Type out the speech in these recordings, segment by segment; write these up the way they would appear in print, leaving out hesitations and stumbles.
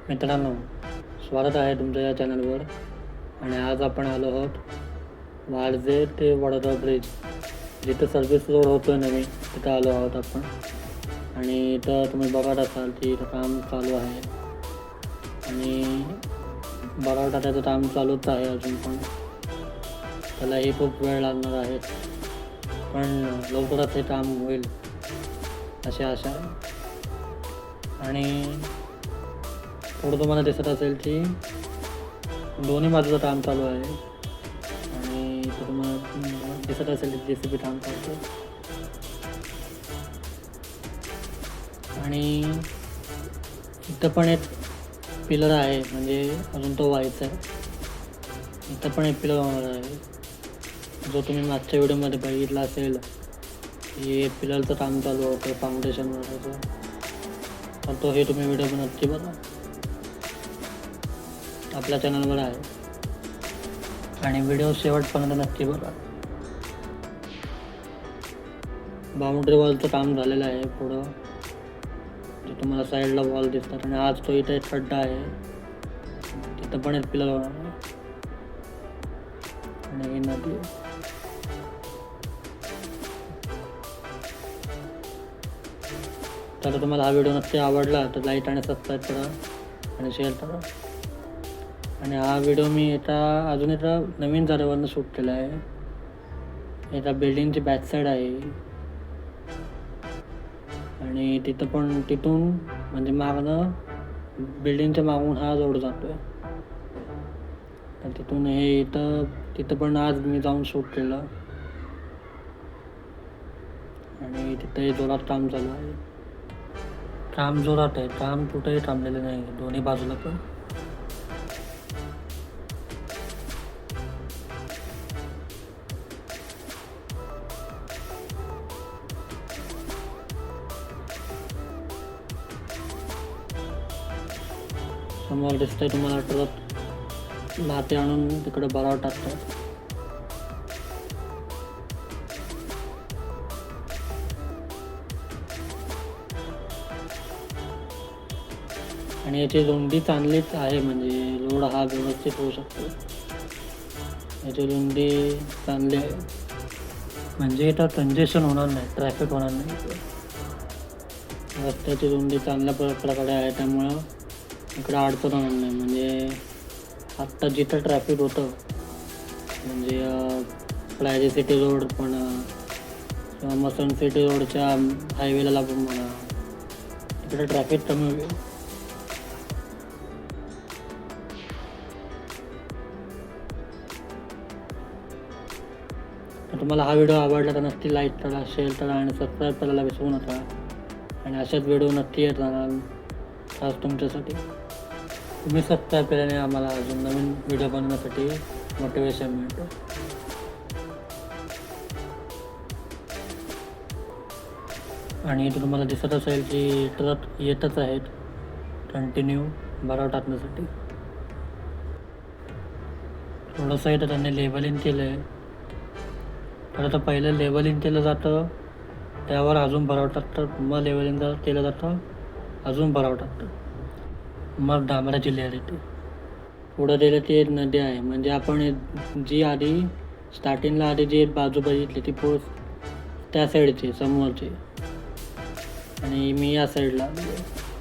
मित्रांनो, स्वागत आहे तुमचं या चॅनलवर. आणि आज आपण आलो आहोत वाळजे ते वडोदरा ब्रिज, जिथं सर्व्हिस रोड होतो नवीन, तिथं आलो आहोत आपण. आणि इथं तुम्ही बघत असाल की इथं काम चालू आहे आणि बरावटा त्याचं काम चालूच आहे अजून पण. त्यालाही खूप वेळ लागणार आहे, पण लवकरच हे काम होईल अशी आशा आहे. आणि पुढं तुम्हाला दिसत असेल की दोन्ही बाजूचं काम चालू आहे आणि इथं तुम्हाला दिसत असेल की JCB काम करतो. आणि इथं पण एक पिलर आहे, म्हणजे अजून तो व्हायचा आहे. इथं पण एक पिलर होणार आहे, जो तुम्ही मागच्या व्हिडिओमध्ये बघितला असेल की पिलरचं काम चालू होतं फाउंडेशनवर. तर तो हे तुम्ही व्हिडिओ पण नक्की बघा, आपल्या चॅनलवर आहे. आणि व्हिडिओ शेवटपर्यंत नक्की बघा. बाउंड्री वॉलचं काम झालेलं आहे पुढं, जे तुम्हाला साईडला वॉल दिसतात. आणि आज तो इथे खड्डा आहे, तिथं पण एक पिलर होणार आहे. आणि ही नदी. तर तुम्हाला हा व्हिडिओ नक्की आवडला तर लाईक आणि सबस्क्राईब करा आणि शेअर करा. आणि हा व्हिडिओ मी अजून एका नवीन जागेवरनं शूट केला आहे. एका बिल्डिंगची बॅक साईड आहे आणि तिथून म्हणजे मागणं बिल्डिंगच्या मागून हा रोड जातोय. तर तिथून तिथं पण आज मी जाऊन शूट केलं. आणि तिथंही जोरात काम चालू आहे. काम जोरात आहे, काम कुठंही थांबलेलं नाही दोन्ही बाजूला पण. समोर दिसतंय तुम्हाला ट्रक माती आणून तिकडे भराव टाकतात. आणि याची रुंदी चांगलीच आहे, म्हणजे रोड हा व्यवस्थित होऊ शकतो. याची रुंदी चांगली आहे, म्हणजे इथं कंजेशन होणार नाही, ट्रॅफिक होणार नाही. रस्त्याची रुंदी चांगल्या प्रकारे आहे, त्यामुळं इकडं अडचण होणार नाही. म्हणजे आत्ता जिथं ट्रॅफिक होतं, म्हणजे प्लाझा सिटी रोड पण किंवा मसन सिटी रोडच्या हायवेला लागून म्हणा, तिकडे ट्रॅफिक कमी होईल. तर तुम्हाला हा व्हिडिओ आवडला तर नक्की लाईक करा, शेअर करा आणि सबस्क्राईब करायला विसरू नका. आणि अशाच व्हिडिओ नक्की येत राहणार खास तुमच्यासाठी. तुम्ही सबस्क्राईब केल्याने आम्हाला अजून नवीन व्हिडिओ बनवण्यासाठी मोटिवेशन मिळतं. आणि इथे तुम्हाला दिसत असेल की ट्रक येतच आहेत कंटिन्यू भराव टाकण्यासाठी. थोडंसं इथं त्यांनी लेबलिंग केलं आहे. तर पहिलं लेबलिंग केलं जातं, त्यावर अजून भराव टाकतात, मग लेबलिंग केलं जातं, अजून भराव टाकतात, मग डांबराची लेअर येते. पुढं दिलं ती एक नदी आहे, म्हणजे आपण जी स्टार्टिंगला जी एक बाजू बघितली ती त्या साईडची समोरची, आणि मी या साईडला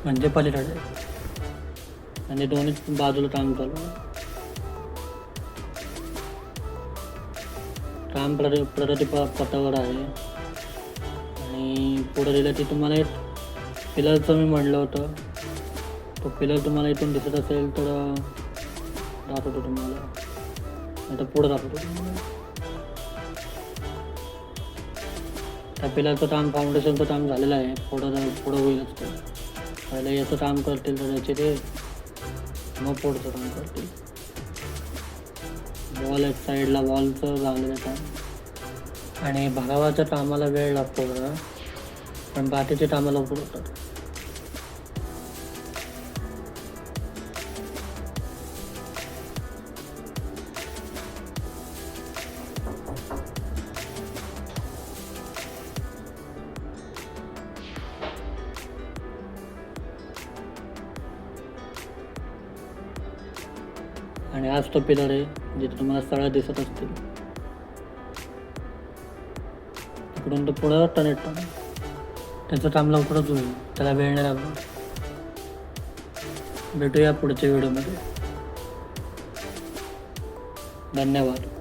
म्हणजे पलीकडे. आणि दोन्ही बाजूला काम चालू आहे. काम प्रगती पथावर आहे. आणि पुढे दिलं की तुम्हाला एक पिलरचं मी म्हणलं होतं, तो पिलर तुम्हाला इथून दिसत असेल तर दाखवतो तुम्हाला, नाही तर पुढं दाखवतो तुम्हाला. त्या पिलरचं काम फाउंडेशनचं काम झालेलं आहे, पुढं होईल असतं. पहिलं याचं काम करतील तर याचे ते, मग पुढचं काम करतील. वॉल एक साईडला वॉलचं झालेलं काम. आणि भरावाच्या कामाला वेळ लागतो जरा, पण बाकीचे कामं लवकर होतात. आणि हाच तो पिलर आहे जिथे तुम्हाला स्थळं दिसत असतील. तिकडून तो पुढं टर्न येतो. त्याचं काम लवकरच होईल, त्याला वेळ नाही लागणार. भेटूया पुढच्या व्हिडिओमध्ये. धन्यवाद.